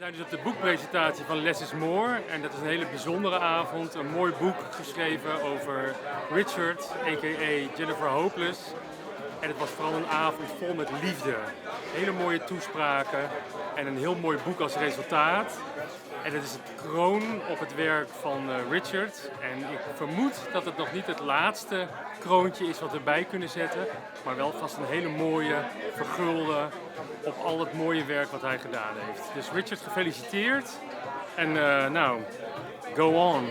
We zijn dus op de boekpresentatie van Less is More en dat is een hele bijzondere avond. Een mooi boek geschreven over Richard, a.k.a. Jennifer Hopelezz. En het was vooral een avond vol met liefde. Hele mooie toespraken en een heel mooi boek als resultaat. En het is het kroon op het werk van Richard. En ik vermoed dat het nog niet het laatste kroontje is wat we erbij kunnen zetten. Maar wel vast een hele mooie vergulde op al het mooie werk wat hij gedaan heeft. Dus Richard, gefeliciteerd. En nou, go on.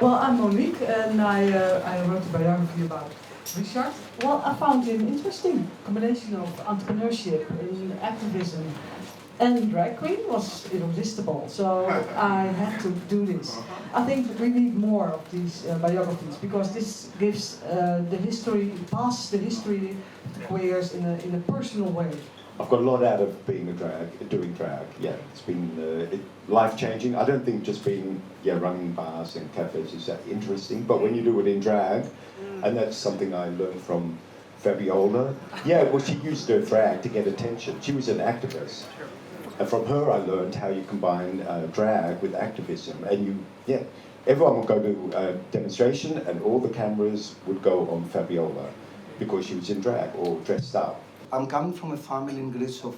Well, I'm Monique and I wrote a biography about Richard. Well, I found him interesting. Combination of entrepreneurship and activism. And drag queen was irresistible, so I had to do this. I think we need more of these biographies because this gives the history, passes the history of the queers in a personal way. I've got a lot out of doing drag. Yeah, it's been life-changing. I don't think just being running bars and cafes is that interesting, but when you do it in drag, and that's something I learned from Fabiola. Yeah, well, she used her drag to get attention. She was an activist. And from her I learned how you combine drag with activism. And everyone would go to a demonstration and all the cameras would go on Fabiola because she was in drag or dressed up. I'm coming from a family in Greece of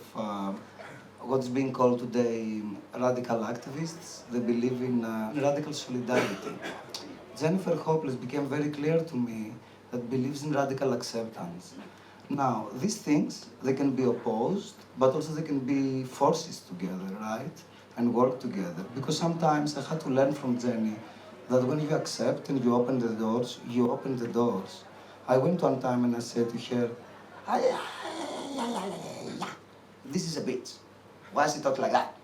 what's being called today radical activists. They believe in radical solidarity. Jennifer Hopelezz became very clear to me that believes in radical acceptance. Now, these things, they can be opposed, but also they can be forces together, right? And work together. Because sometimes I had to learn from Jenny that when you accept and you open the doors, you open the doors. I went one time and I said to her, this is a bitch. Why is he talking like that?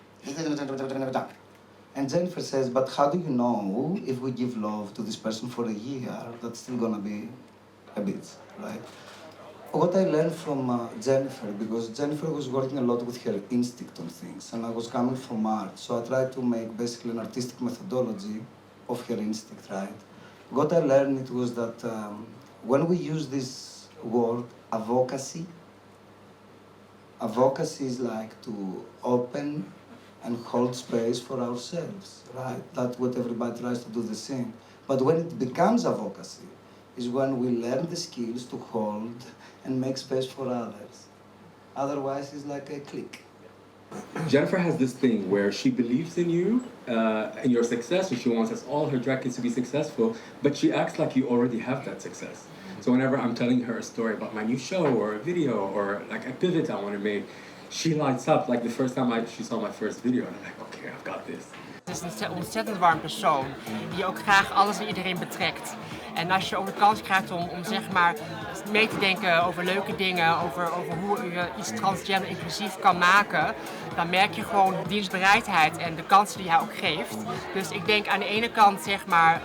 And Jennifer says, but how do you know if we give love to this person for a year, that's still gonna be a bitch, right? What I learned from Jennifer, because Jennifer was working a lot with her instinct on things, and I was coming from art, so I tried to make basically an artistic methodology of her instinct, right? What I learned it was that when we use this word, advocacy is like to open and hold space for ourselves, right? That's what everybody tries to do the same. But when it becomes advocacy, is when we learn the skills to hold and make space for others. Otherwise, it's like a clique. Jennifer has this thing where she believes in you and your success, and she wants us all her drag kids to be successful, but she acts like you already have that success. So whenever I'm telling her a story about my new show or a video or like a pivot I want to make, she lights up. Like the first time she saw my first video, and I'm like, okay, I've got this. Het is een ontzettend warm persoon die ook graag alles en iedereen betrekt. En als je ook de kans krijgt om zeg maar mee te denken over leuke dingen, over hoe je iets transgender inclusief kan maken, dan merk je gewoon de dienstbereidheid en de kansen die hij ook geeft. Dus ik denk aan de ene kant zeg maar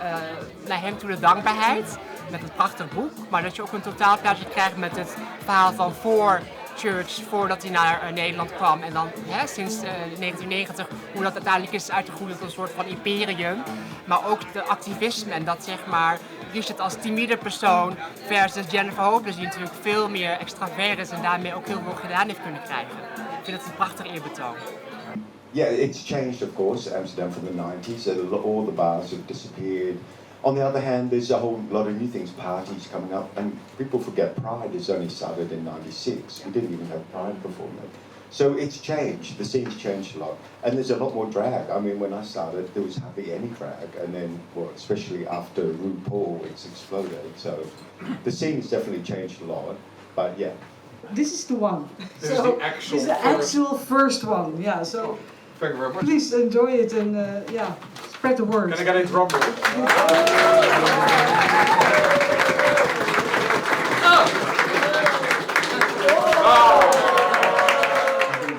naar hem toe de dankbaarheid met het prachtig boek, maar dat je ook een totaalplaatje krijgt met het verhaal van voor Church, voordat hij naar Nederland kwam en dan sinds 1990 hoe dat uiteindelijk is uitgegroeid tot een soort van imperium. Maar ook de activisme en dat zeg maar Richard als timide persoon versus Jennifer Hopelezz die natuurlijk veel meer extravert is en daarmee ook heel veel gedaan heeft kunnen krijgen. Ik vind het een prachtig eerbetoon. Yeah, it's changed of course, Amsterdam from the 90s, all the bars have disappeared. On the other hand, there's a whole lot of new things, parties coming up, and people forget Pride is only started in '96. We didn't even have Pride before that. So it's changed, the scene's changed a lot. And there's a lot more drag. I mean, when I started, there was hardly any drag, and then, well, especially after RuPaul, it's exploded. So the scene's definitely changed a lot, but yeah. This is the one. This is the actual first one, yeah, so thank you very much. please enjoy it and spread the word. Can I get a drum roll?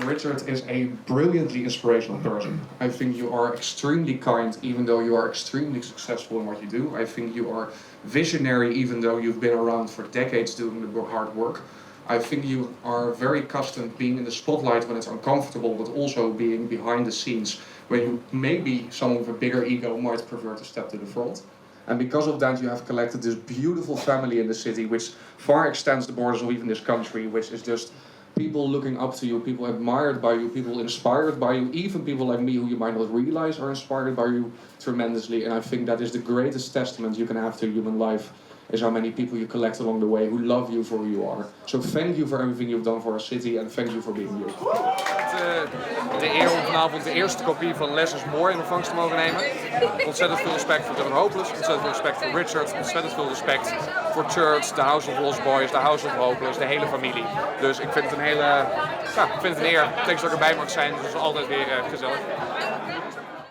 Richard is a brilliantly inspirational person. I think you are extremely kind, even though you are extremely successful in what you do. I think you are visionary, even though you've been around for decades doing the hard work. I think you are very accustomed being in the spotlight when it's uncomfortable, but also being behind the scenes, where you maybe someone with a bigger ego might prefer to step to the front. And because of that, you have collected this beautiful family in the city, which far extends the borders of even this country, which is just people looking up to you, people admired by you, people inspired by you, even people like me who you might not realize are inspired by you tremendously. And I think that is the greatest testament you can have to human life, is how many people you collect along the way who love you for who you are. So thank you for everything you've done for our city and thank you for being you. De eer om vanavond de eerste kopie van Lezz is More in ontvangst te mogen nemen. Ontzettend veel respect voor Jennifer Hopelezz, ontzettend veel respect voor Richard, ontzettend veel respect voor Church, de House of Lost Boys, de House of Hopelezz, de hele familie. Dus ik vind het een hele, ik vind het een eer. Thanks dat ik erbij mag zijn, dus het is altijd weer gezellig.